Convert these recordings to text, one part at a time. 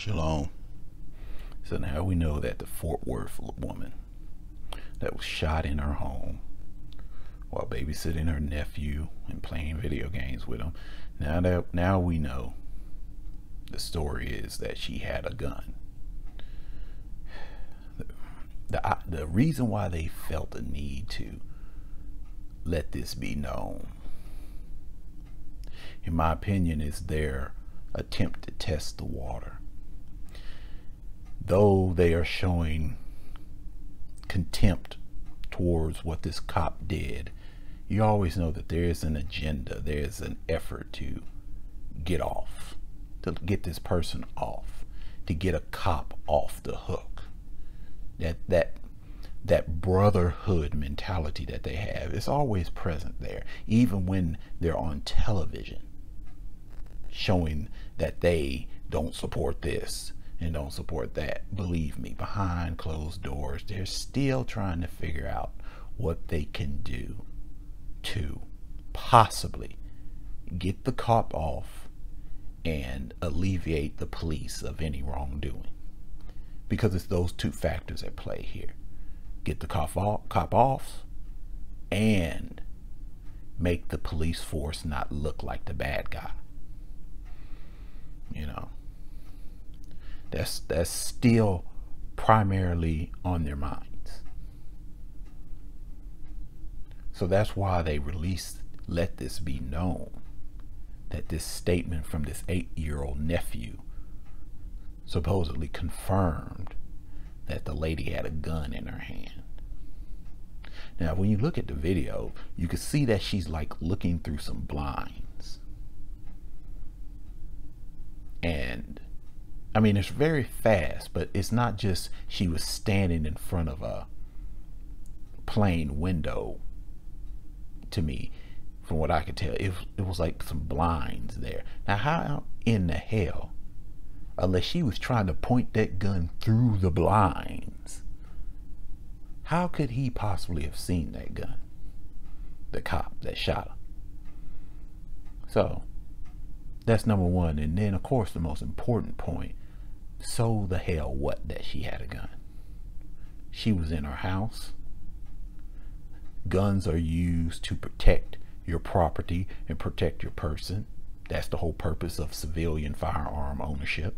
Shalom. So now we know that the Fort Worth woman that was shot in her home while babysitting her nephew and playing video games with him, now we know the story is that she had a gun. The reason why they felt the need to let this be known, in my opinion, is their attempt to test the water. Though they are showing contempt towards what this cop did, you always know that there is an agenda, there is an effort to get this person off, to get a cop off the hook. That brotherhood mentality that they have is always present there, even when they're on television showing that they don't support this and don't support that. Believe me, behind closed doors, they're still trying to figure out what they can do to possibly get the cop off and alleviate the police of any wrongdoing. Because it's those two factors at play here. Get the cop off and make the police force not look like the bad guy. You know, that's still primarily on their minds. So that's why they let this be known, that this statement from this 8-year-old nephew supposedly confirmed that the lady had a gun in her hand. Now, when you look at the video, you can see that she's like looking through some blinds. And I mean, it's very fast, but it's not just she was standing in front of a plain window. To me, from what I could tell, it was like some blinds there. Now, how in the hell, unless she was trying to point that gun through the blinds, how could he possibly have seen that gun? The cop that shot her. So that's number one. And then, of course, the most important point, so the hell what that she had a gun? She was in her house. Guns are used to protect your property and protect your person. That's the whole purpose of civilian firearm ownership.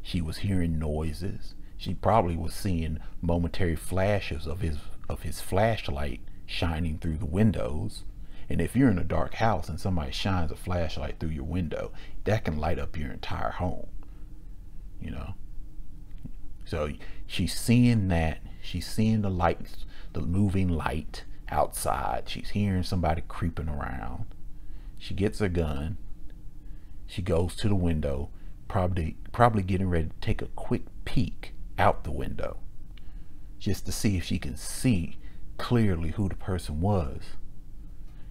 She was hearing noises. She probably was seeing momentary flashes of his flashlight shining through the windows. And if you're in a dark house and somebody shines a flashlight through your window, that can light up your entire home. You know? So she's seeing that. She's seeing the lights, the moving light outside. She's hearing somebody creeping around. She gets her gun. She goes to the window, probably getting ready to take a quick peek out the window just to see if she can see clearly who the person was.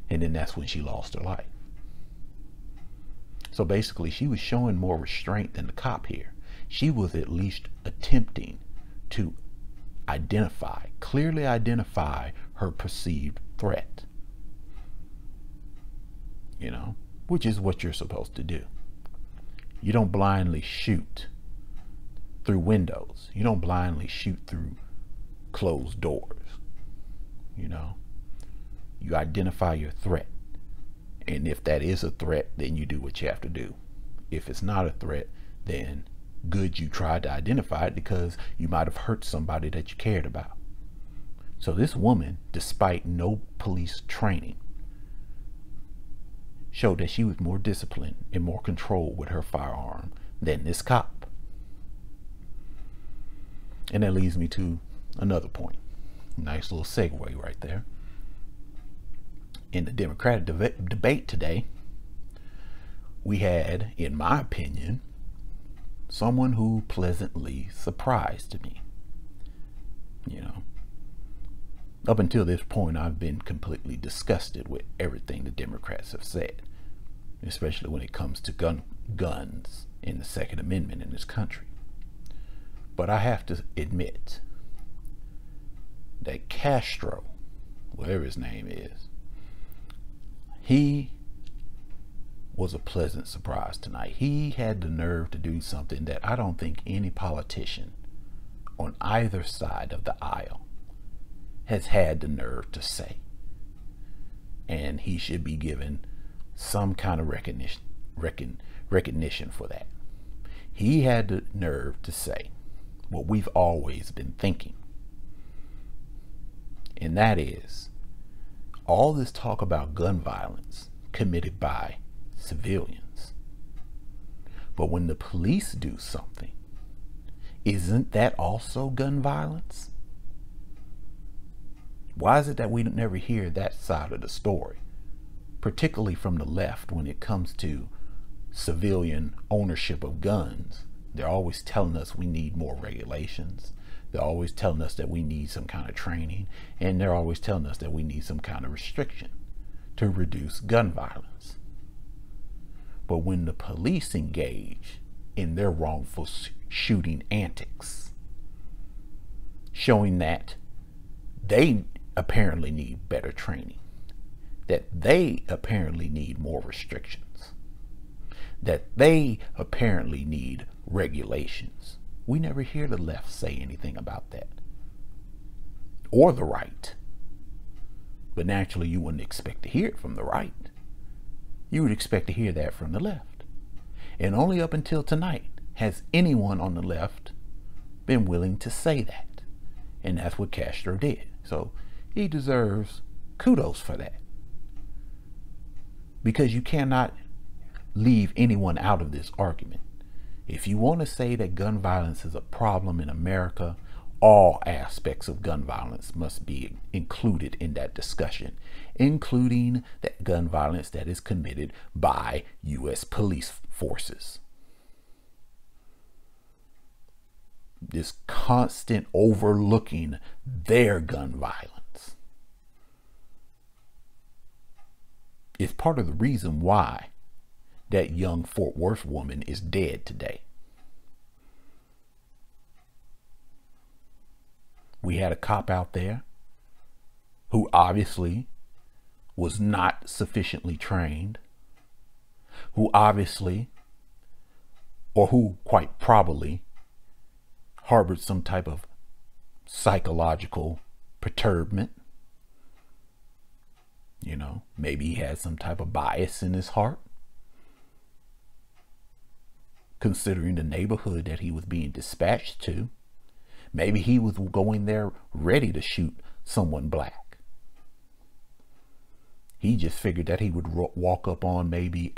And then that's when she lost her life. So basically, she was showing more restraint than the cop here. She was at least attempting to clearly identify her perceived threat. You know, which is what you're supposed to do. You don't blindly shoot through windows. You don't blindly shoot through closed doors. You know, you identify your threat. And if that is a threat, then you do what you have to do. If it's not a threat, then good, you tried to identify it because you might have hurt somebody that you cared about. So this woman, despite no police training, showed that she was more disciplined and more control with her firearm than this cop. And that leads me to another point. Nice little segue right there. In the Democratic debate today, we had, in my opinion, someone who pleasantly surprised me. You know, up until this point, I've been completely disgusted with everything the Democrats have said, especially when it comes to guns in the Second Amendment in this country. But I have to admit that Castro, whatever his name is, he was a pleasant surprise tonight. He had the nerve to do something that I don't think any politician on either side of the aisle has had the nerve to say. And he should be given some kind of recognition for that. He had the nerve to say what we've always been thinking. And that is, all this talk about gun violence committed by civilians. But when the police do something, isn't that also gun violence? Why is it that we never hear that side of the story, particularly from the left, when it comes to civilian ownership of guns? They're always telling us we need more regulations. They're always telling us that we need some kind of training, and they're always telling us that we need some kind of restriction to reduce gun violence. But when the police engage in their wrongful shooting antics, showing that they apparently need better training, that they apparently need more restrictions, that they apparently need regulations, we never hear the left say anything about that, or the right. But naturally, you wouldn't expect to hear it from the right. You would expect to hear that from the left. And only up until tonight has anyone on the left been willing to say that. And that's what Castro did. So he deserves kudos for that. Because you cannot leave anyone out of this argument. If you want to say that gun violence is a problem in America, all aspects of gun violence must be included in that discussion, including that gun violence that is committed by U.S. police forces. This constant overlooking their gun violence is part of the reason why that young Fort Worth woman is dead today. We had a cop out there who obviously was not sufficiently trained, who obviously, or who quite probably, harbored some type of psychological perturbation. You know, maybe he had some type of bias in his heart, considering the neighborhood that he was being dispatched to. Maybe he was going there ready to shoot someone black. He just figured that he would walk up on maybe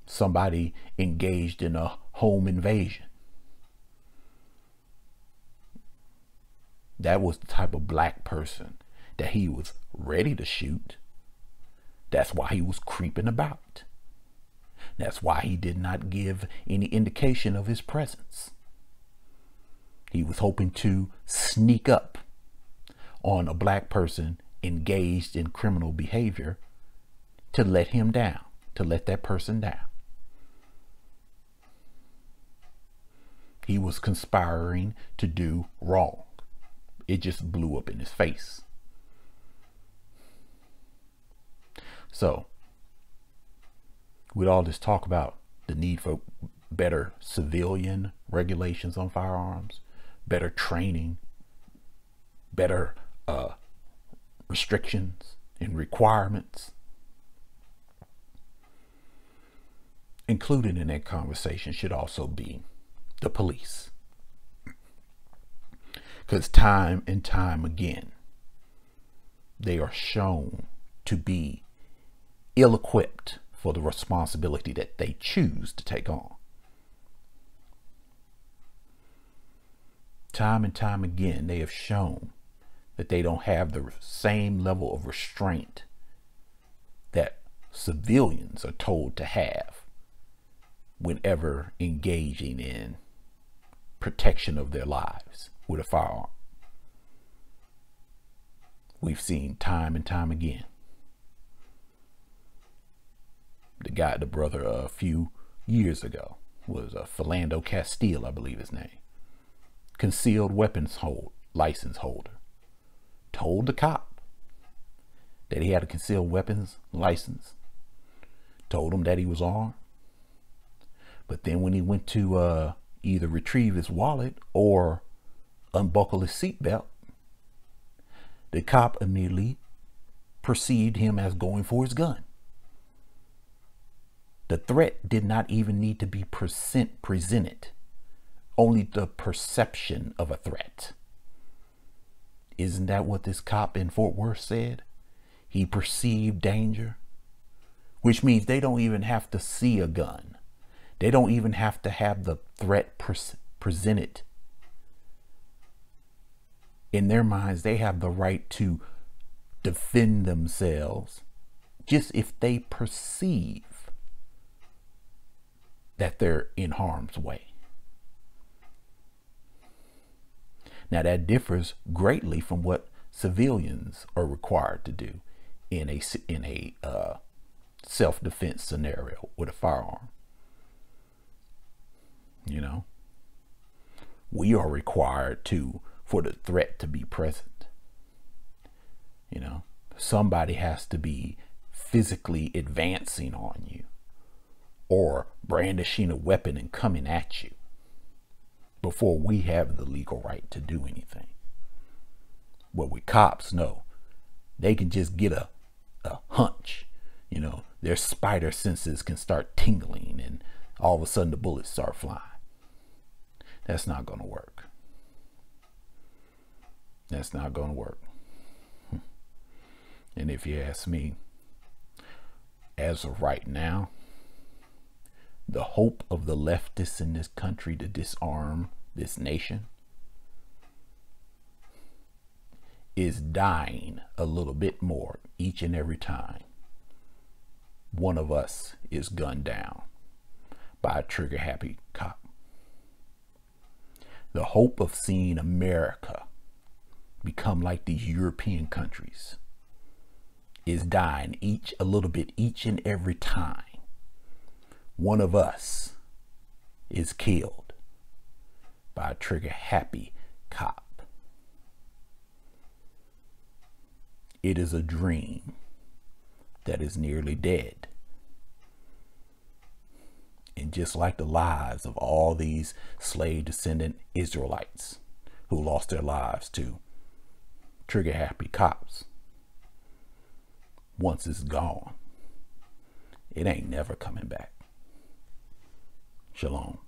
somebody engaged in a home invasion. That was the type of black person that he was ready to shoot. That's why he was creeping about. That's why he did not give any indication of his presence. He was hoping to sneak up on a black person engaged in criminal behavior to let him down, to let that person down. He was conspiring to do wrong. It just blew up in his face. So, with all this talk about the need for better civilian regulations on firearms, better training, better restrictions and requirements, included in that conversation should also be the police. Because time and time again, they are shown to be ill-equipped for the responsibility that they choose to take on. Time and time again, they have shown that they don't have the same level of restraint that civilians are told to have whenever engaging in protection of their lives with a firearm. We've seen time and time again. The brother a few years ago was Philando Castile, I believe his name. Concealed weapons license holder. Told the cop that he had a concealed weapons license. told him that he was armed. But then when he went to either retrieve his wallet or unbuckle his seatbelt, the cop immediately perceived him as going for his gun. The threat did not even need to be presented, only the perception of a threat. Isn't that what this cop in Fort Worth said? He perceived danger, which means they don't even have to see a gun. They don't even have to have the threat presented. In their minds, they have the right to defend themselves just if they perceive that they're in harm's way. Now that differs greatly from what civilians are required to do in a self-defense scenario with a firearm. You know, we are required for the threat to be present. You know, somebody has to be physically advancing on you or brandishing a weapon and coming at you before we have the legal right to do anything. Well, with cops, no, they can just get a hunch. You know, their spider senses can start tingling and all of a sudden the bullets start flying. That's not going to work. That's not going to work. And if you ask me, as of right now, the hope of the leftists in this country to disarm this nation is dying a little bit more each and every time one of us is gunned down by a trigger-happy cop. The hope of seeing America become like these European countries is dying a little bit each and every time one of us is killed by a trigger-happy cop. It is a dream that is nearly dead. And just like the lives of all these slave descendant Israelites who lost their lives to trigger-happy cops, once it's gone, it ain't never coming back. Shalom.